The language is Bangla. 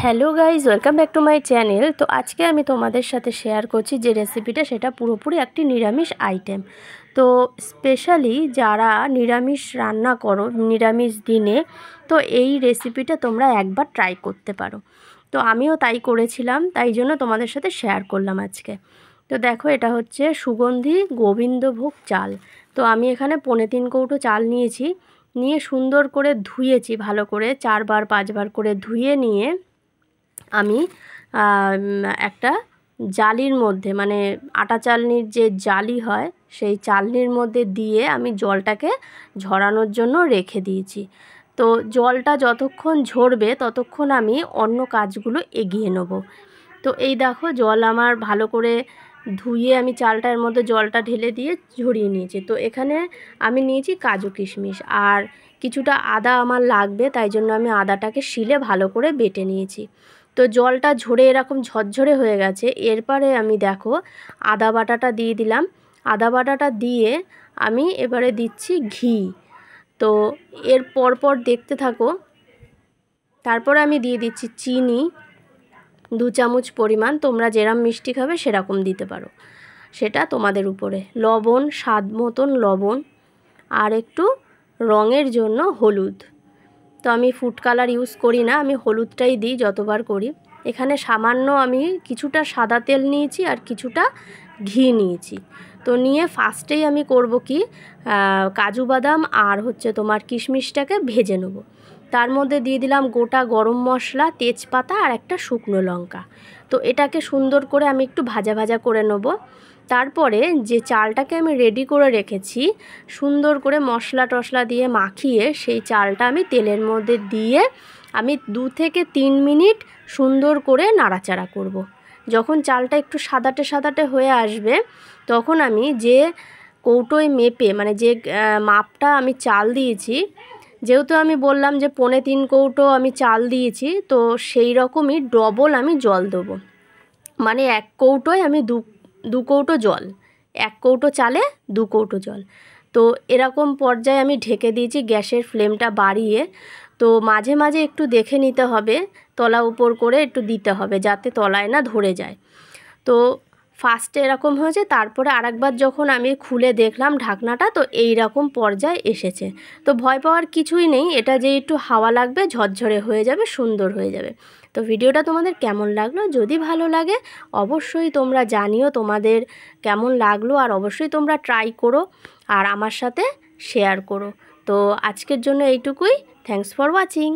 Hello guys, welcome back to my channel. তো আজকে আমি তোমাদের সাথে শেয়ার করছি যে রেসিপিটা, সেটা পুরোপুরি একটি নিরামিষ আইটেম। তো স্পেশালি যারা নিরামিষ রান্না করো নিরামিষ দিনে, তো এই রেসিপিটা তোমরা একবার ট্রাই করতে পারো। তো আমিও তাই করেছিলাম, তাই জন্য তোমাদের সাথে শেয়ার করলাম আজকে। তো দেখো, এটা হচ্ছে সুগন্ধি গোবিন্দভোগ চাল। তো আমি এখানে 3.25 কৌটো চাল নিয়েছি, নিয়ে সুন্দর করে ধুয়েছি, ভালো করে 4-5 বার করে ধুয়ে নিয়ে আমি একটা জালির মধ্যে, মানে আটা চালনির যে জালি হয় সেই চালনির মধ্যে দিয়ে আমি জলটাকে ঝরানোর জন্য রেখে দিয়েছি। তো জলটা যতক্ষণ ঝরবে ততক্ষণ আমি অন্য কাজগুলো এগিয়ে নেব। তো এই দেখো, জল আমার ভালো করে ধুয়ে আমি চালটার মধ্যে জলটা ঢেলে দিয়ে ঝরিয়ে নিয়েছি। তো এখানে আমি নিয়েছি কাজু কিশমিশ, আর কিছুটা আদা আমার লাগবে, তাই জন্য আমি আদাটাকে শিলে ভালো করে বেটে নিয়েছি। তো জলটা ঝরে এরকম ঝরঝরে হয়ে গেছে। এরপরে আমি দেখো আদা বাটাটা দিয়ে দিলাম। আদা বাটাটা দিয়ে আমি এবারে দিচ্ছি ঘি। তো এর পরপর দেখতে থাকো। তারপরে আমি দিয়ে দিচ্ছি চিনি 2 চামচ পরিমাণ, তোমরা যেরকম মিষ্টি খাবে সেরকম দিতে পারো, সেটা তোমাদের উপরে। লবণ, স্বাদ মতন লবণ, আর একটু রঙের জন্য হলুদ। তো আমি ফুড কালার ইউজ করি না, আমি হলুদটাই দিই যতবার করি। এখানে সামান্য আমি কিছুটা সাদা তেল নিয়েছি আর কিছুটা ঘি নিয়েছি। তো নিয়ে ফার্স্টেই আমি করব কি, কাজু বাদাম আর হচ্ছে তোমার কিশমিশটাকে ভেজে নেব। তার মধ্যে দিয়ে দিলাম গোটা গরম মশলা, তেজপাতা আর একটা শুকনো লঙ্কা। তো এটাকে সুন্দর করে আমি একটু ভাজা ভাজা করে নেব। তারপরে যে চালটাকে আমি রেডি করে রেখেছি, সুন্দর করে মশলা টশলা দিয়ে মাখিয়ে সেই চালটা আমি তেলের মধ্যে দিয়ে আমি 2 থেকে 3 মিনিট সুন্দর করে নাড়াচাড়া করব। যখন চালটা একটু সাদাটে সাদাটে হয়ে আসবে, তখন আমি যে কৌটোয় মেপে, মানে যে মাপটা আমি চাল দিয়েছি, যেহেতু আমি বললাম যে 3.25 কৌটো আমি চাল দিয়েছি, তো সেই রকমই ডবল আমি জল দেবো। মানে 1 কৌটোয় আমি দু কৌটো জল, 1 কৌটো চালে 2 কৌটো জল। তো এরকম পর্যায়ে আমি ঢেকে দিয়েছি গ্যাসের ফ্লেমটা বাড়িয়ে। তো মাঝে মাঝে একটু দেখে নিতে হবে, তলা উপর করে একটু দিতে হবে যাতে তলায় না ধরে যায়। তো ফার্স্টে এরকম হয়েছে, তারপরে আরেকবার যখন আমি খুলে দেখলাম ঢাকনাটা, তো এই রকম পর্যায়ে এসেছে। তো ভয় পাওয়ার কিছুই নেই, এটা যে একটু হাওয়া লাগবে ঝরঝরে হয়ে যাবে, সুন্দর হয়ে যাবে। তো ভিডিওটা তোমাদের কেমন লাগলো, যদি ভালো লাগে অবশ্যই তোমরা জানিও তোমাদের কেমন লাগলো, আর অবশ্যই তোমরা ট্রাই করো আর আমার সাথে শেয়ার করো। তো আজকের জন্য এইটুকুই। Thanks for watching.